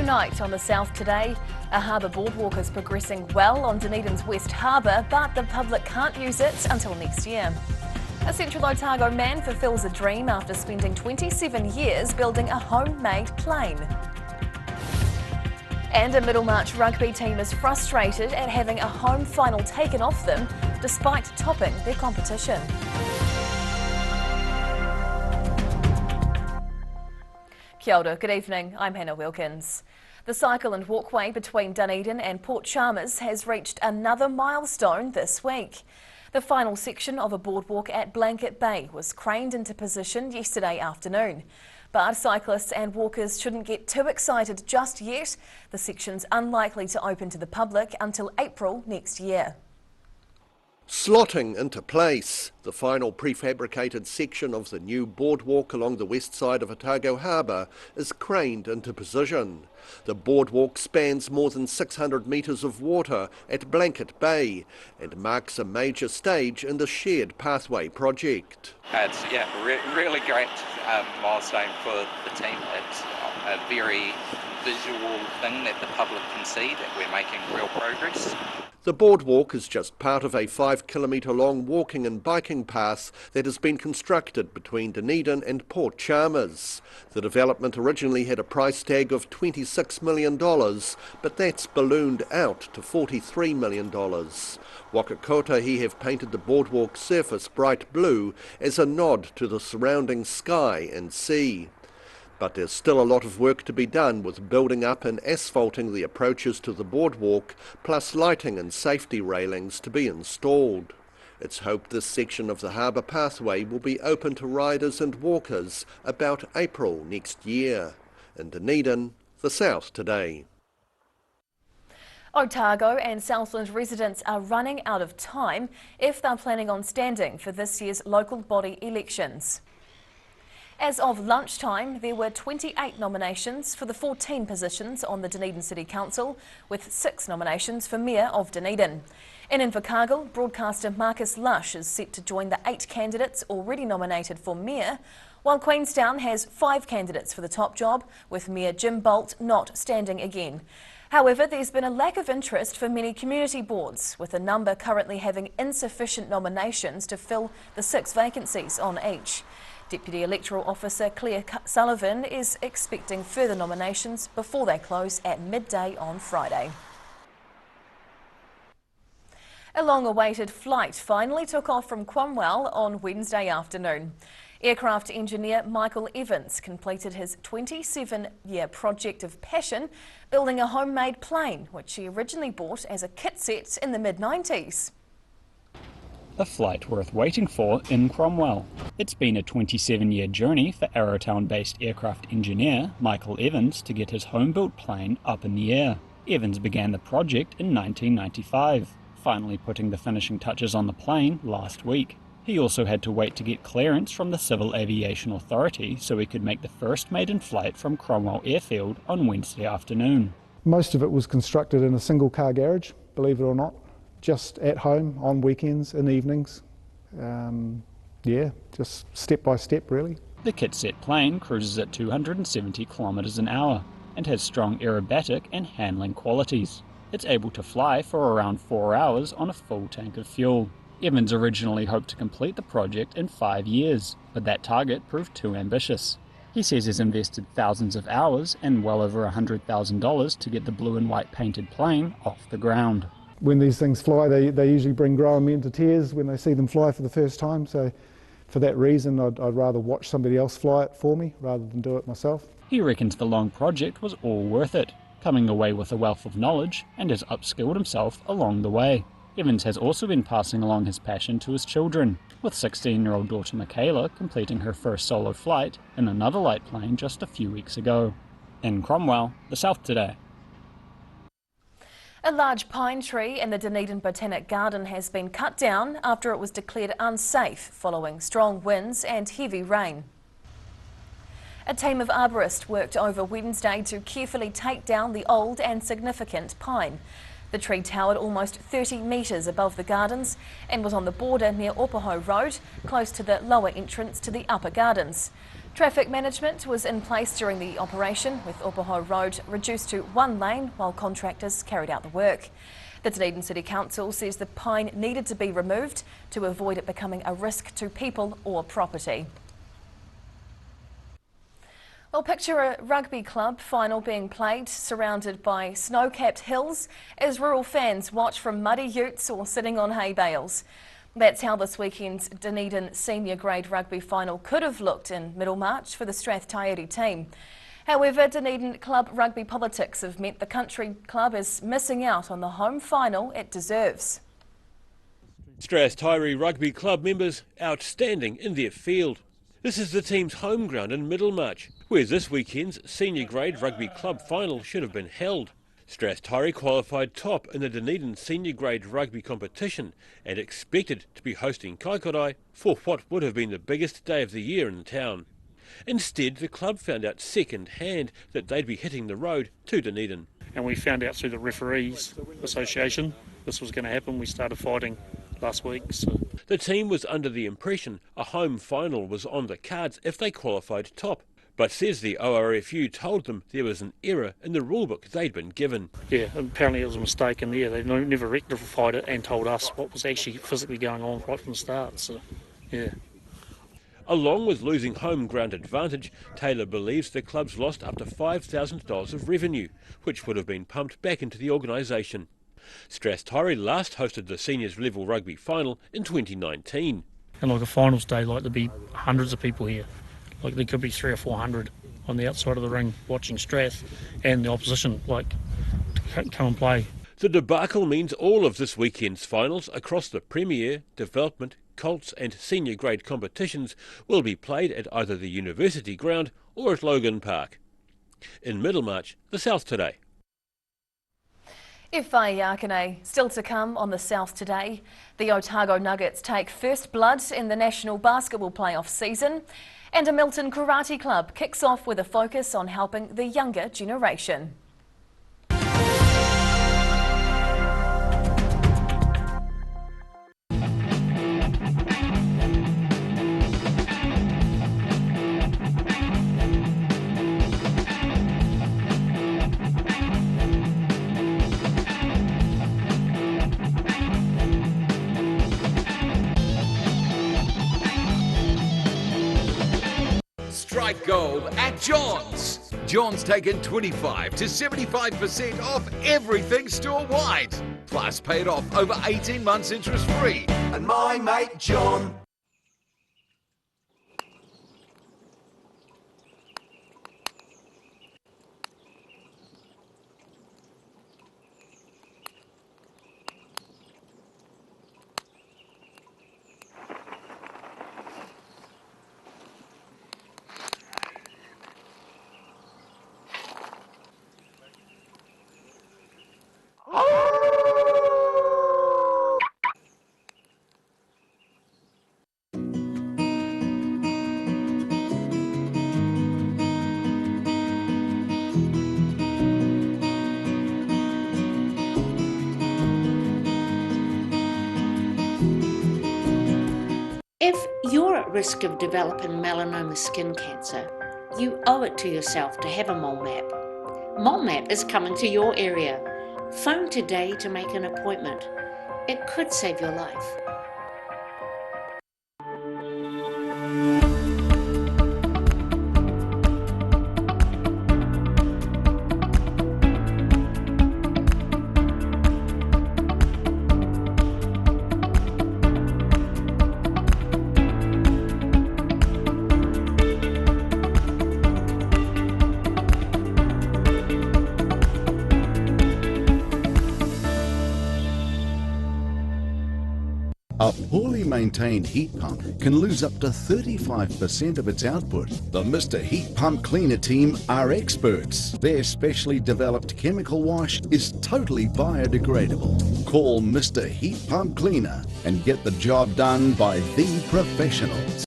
Tonight on the South Today, a harbour boardwalk is progressing well on Dunedin's West Harbour, but the public can't use it until next year. A Central Otago man fulfills a dream after spending 27 years building a homemade plane. And a Middlemarch rugby team is frustrated at having a home final taken off them despite topping their competition. Kia ora, good evening, I'm Hannah Wilkins. The cycle and walkway between Dunedin and Port Chalmers has reached another milestone this week. The final section of a boardwalk at Blanket Bay was craned into position yesterday afternoon. But cyclists and walkers shouldn't get too excited just yet. The section's unlikely to open to the public until April next year. Slotting into place, the final prefabricated section of the new boardwalk along the west side of Otago Harbour is craned into position. The boardwalk spans more than 600 metres of water at Blanket Bay and marks a major stage in the shared pathway project. It's really great milestone for the team. It's a very visual thing that the public can see that we're making real progress. The boardwalk is just part of a 5-kilometre long walking and biking path that has been constructed between Dunedin and Port Chalmers. The development originally had a price tag of $26 million, but that's ballooned out to $43 million. Waka Kotahi have painted the boardwalk surface bright blue as a nod to the surrounding sky and sea. But there's still a lot of work to be done with building up and asphalting the approaches to the boardwalk, plus lighting and safety railings to be installed. It's hoped this section of the harbour pathway will be open to riders and walkers about April next year. In Dunedin, the South Today. Otago and Southland residents are running out of time if they're planning on standing for this year's local body elections. As of lunchtime, there were 28 nominations for the 14 positions on the Dunedin City Council, with 6 nominations for Mayor of Dunedin. In Invercargill, broadcaster Marcus Lush is set to join the 8 candidates already nominated for Mayor, while Queenstown has 5 candidates for the top job, with Mayor Jim Bolt not standing again. However, there's been a lack of interest for many community boards, with a number currently having insufficient nominations to fill the 6 vacancies on each. Deputy Electoral Officer Claire Sullivan is expecting further nominations before they close at midday on Friday. A long-awaited flight finally took off from Cromwell on Wednesday afternoon. Aircraft engineer Michael Evans completed his 27-year project of passion, building a homemade plane, which he originally bought as a kit set in the mid-90s. A flight worth waiting for in Cromwell. It's been a 27-year journey for Arrowtown-based aircraft engineer Michael Evans to get his home-built plane up in the air. Evans began the project in 1995, finally putting the finishing touches on the plane last week. He also had to wait to get clearance from the Civil Aviation Authority so he could make the first maiden flight from Cromwell Airfield on Wednesday afternoon. Most of it was constructed in a single car garage, believe it or not. Just at home on weekends and evenings. Just step by step really. The kit-set plane cruises at 270 kilometres an hour and has strong aerobatic and handling qualities. It's able to fly for around 4 hours on a full tank of fuel. Evans originally hoped to complete the project in 5 years, but that target proved too ambitious. He says he's invested thousands of hours and well over $100,000 to get the blue and white painted plane off the ground. When these things fly, they usually bring grown men to tears when they see them fly for the first time. So for that reason, I'd rather watch somebody else fly it for me rather than do it myself. He reckons the long project was all worth it, coming away with a wealth of knowledge and has upskilled himself along the way. Evans has also been passing along his passion to his children, with 16-year-old daughter Michaela completing her first solo flight in another light plane just a few weeks ago. In Cromwell, the South Today. A large pine tree in the Dunedin Botanic Garden has been cut down after it was declared unsafe following strong winds and heavy rain. A team of arborists worked over Wednesday to carefully take down the old and significant pine. The tree towered almost 30 metres above the gardens and was on the border near Opaho Road, close to the lower entrance to the upper gardens. Traffic management was in place during the operation, with Upaho Road reduced to one lane while contractors carried out the work. The Dunedin City Council says the pine needed to be removed to avoid it becoming a risk to people or property. Well, picture a rugby club final being played surrounded by snow-capped hills as rural fans watch from muddy utes or sitting on hay bales. That's how this weekend's Dunedin senior grade rugby final could have looked in Middlemarch for the Strathcoyote team. However, Dunedin club rugby politics have meant the country club is missing out on the home final it deserves. Strathcoyote Rugby Club members outstanding in their field. This is the team's home ground in Middlemarch, where this weekend's senior grade rugby club final should have been held. Strathcoyote qualified top in the Dunedin senior grade rugby competition and expected to be hosting Kaikorai for what would have been the biggest day of the year in town. Instead, the club found out second hand that they'd be hitting the road to Dunedin. And we found out through the referees association this was going to happen. We started fighting last week. So. The team was under the impression a home final was on the cards if they qualified top, but says the ORFU told them there was an error in the rulebook they'd been given. Yeah, apparently it was a mistake, and they never rectified it and told us what was actually physically going on right from the start. So, yeah. Along with losing home ground advantage, Taylor believes the club's lost up to $5,000 of revenue, which would have been pumped back into the organisation. Strathcoyote last hosted the seniors level rugby final in 2019. And like a finals day, like there'd be hundreds of people here. Like there could be 300 or 400 on the outside of the ring watching Strath and the opposition like to come and play. The debacle means all of this weekend's finals across the Premier, Development, Colts and senior grade competitions will be played at either the University Ground or at Logan Park. In Middlemarch, the South Today. FA Yakane still to come on the South Today. The Otago Nuggets take first blood in the National Basketball Playoff season, and a Milton Karate Club kicks off with a focus on helping the younger generation. Strike gold at John's. John's taken 25 to 75% off everything store-wide. Plus pay it off over 18 months interest-free. And my mate John. If you're at risk of developing melanoma skin cancer, you owe it to yourself to have a mole map. Mole map is coming to your area. Phone today to make an appointment. It could save your life. A poorly maintained heat pump can lose up to 35% of its output. The Mr. Heat Pump Cleaner team are experts. Their specially developed chemical wash is totally biodegradable. Call Mr. Heat Pump Cleaner and get the job done by the professionals.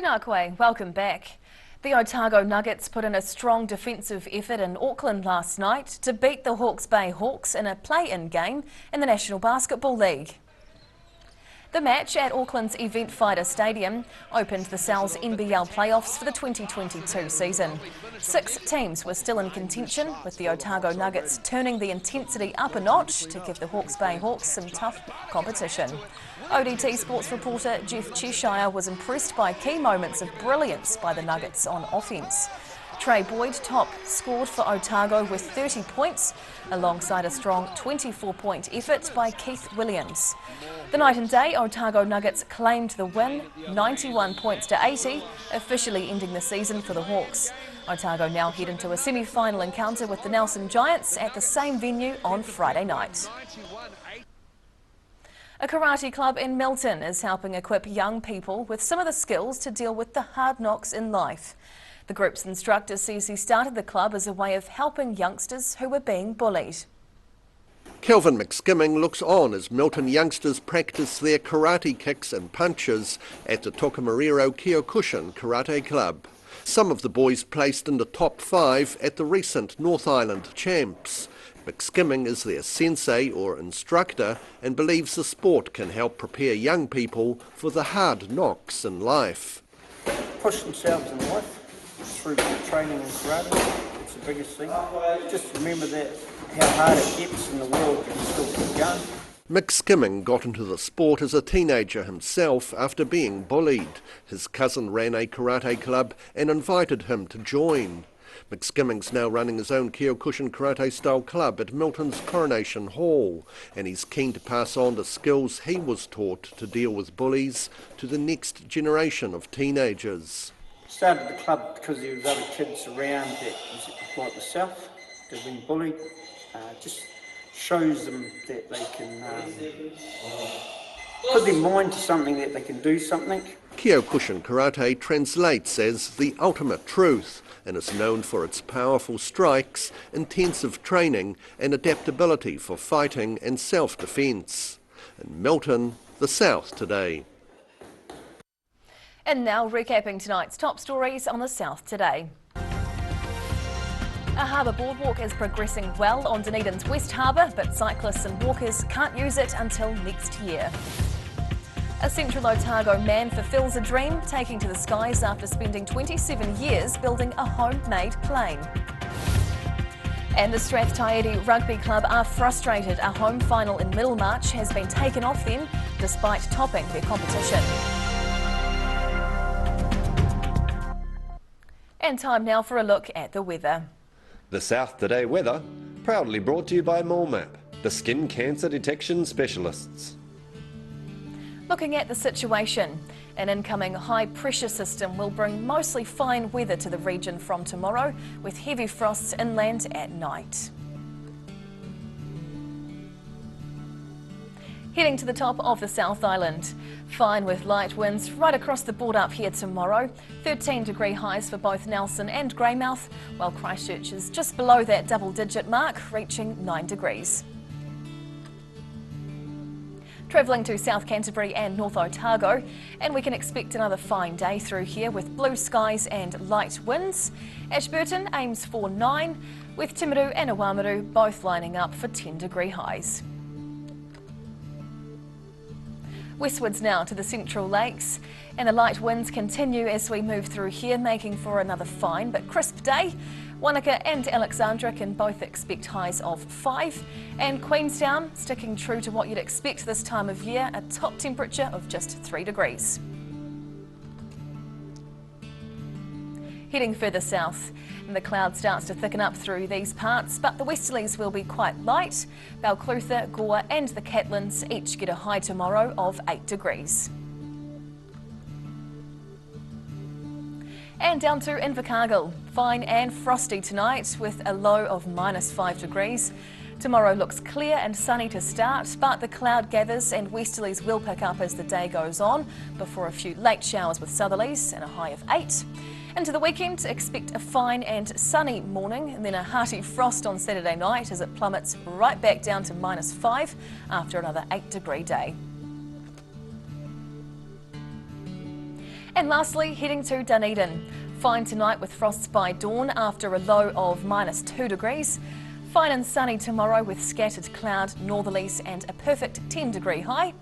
Tēnā koe, welcome back. The Otago Nuggets put in a strong defensive effort in Auckland last night to beat the Hawke's Bay Hawks in a play-in game in the National Basketball League. The match at Auckland's Event Fighter Stadium opened the Sal's NBL playoffs for the 2022 season. 6 teams were still in contention, with the Otago Nuggets turning the intensity up a notch to give the Hawke's Bay Hawks some tough competition. ODT sports reporter Jeff Cheshire was impressed by key moments of brilliance by the Nuggets on offence. Trey Boyd top scored for Otago with 30 points, alongside a strong 24-point effort by Keith Williams. The night and day Otago Nuggets claimed the win, 91 points to 80, officially ending the season for the Hawks. Otago now head into a semi-final encounter with the Nelson Giants at the same venue on Friday night. A karate club in Milton is helping equip young people with some of the skills to deal with the hard knocks in life. The group's instructor says he started the club as a way of helping youngsters who were being bullied. Kelvin McSkimming looks on as Milton youngsters practice their karate kicks and punches at the Tokomariro Kyokushin Karate Club. Some of the boys placed in the top 5 at the recent North Island Champs. McSkimming is their sensei or instructor and believes the sport can help prepare young people for the hard knocks in life. Push themselves in life through training in karate. It's the biggest thing. Just remember that how hard it gets in the world, you can still keep going. McSkimming got into the sport as a teenager himself after being bullied. His cousin ran a karate club and invited him to join. McSkimming's now running his own Kyokushin karate-style club at Milton's Coronation Hall, and he's keen to pass on the skills he was taught to deal with bullies to the next generation of teenagers. Started the club because there was other kids around that was like myself, that have been bullied. Just shows them that they can put their mind to something, that they can do something. Kyokushin karate translates as the ultimate truth and is known for its powerful strikes, intensive training and adaptability for fighting and self-defence. In Milton, the South today. And now recapping tonight's top stories on the South today. A harbour boardwalk is progressing well on Dunedin's West Harbour, but cyclists and walkers can't use it until next year. A Central Otago man fulfills a dream, taking to the skies after spending 27 years building a homemade plane. And the Strathtyre Rugby Club are frustrated a home final in Middlemarch has been taken off them despite topping their competition. And time now for a look at the weather. The South Today weather, proudly brought to you by MallMap, the skin cancer detection specialists. Looking at the situation, an incoming high pressure system will bring mostly fine weather to the region from tomorrow, with heavy frosts inland at night. Heading to the top of the South Island. Fine with light winds right across the board up here tomorrow. 13-degree highs for both Nelson and Greymouth, while Christchurch is just below that double-digit mark, reaching 9 degrees. Travelling to South Canterbury and North Otago, and we can expect another fine day through here with blue skies and light winds. Ashburton aims for 9, with Timaru and Awamaru both lining up for 10-degree highs. Westwards now to the Central Lakes, and the light winds continue as we move through here, making for another fine but crisp day. Wanaka and Alexandra can both expect highs of 5, and Queenstown sticking true to what you'd expect this time of year, a top temperature of just 3 degrees. Heading further south, and the cloud starts to thicken up through these parts, but the westerlies will be quite light. Balclutha, Gore and the Catlins each get a high tomorrow of 8 degrees. And down to Invercargill, fine and frosty tonight with a low of -5 degrees. Tomorrow looks clear and sunny to start, but the cloud gathers and westerlies will pick up as the day goes on before a few late showers with southerlies and a high of 8. Into the weekend, expect a fine and sunny morning and then a hearty frost on Saturday night as it plummets right back down to -5 after another 8-degree day. And lastly, heading to Dunedin. Fine tonight with frosts by dawn after a low of -2 degrees. Fine and sunny tomorrow with scattered cloud, northerlies and a perfect 10-degree high.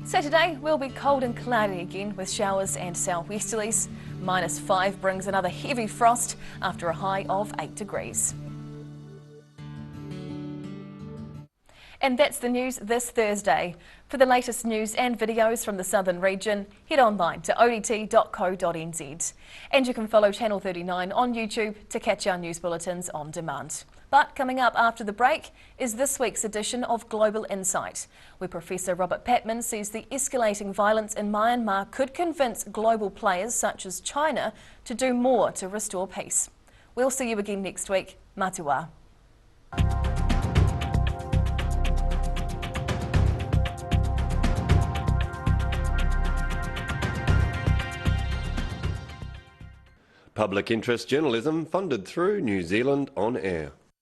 Saturday will be cold and cloudy again with showers and southwesterlies. -5 brings another heavy frost after a high of 8 degrees. And that's the news this Thursday. For the latest news and videos from the southern region, head online to odt.co.nz. And you can follow Channel 39 on YouTube to catch our news bulletins on demand. But coming up after the break is this week's edition of Global Insight, where Professor Robert Patman says the escalating violence in Myanmar could convince global players such as China to do more to restore peace. We'll see you again next week. Matua. Public interest journalism funded through New Zealand On Air.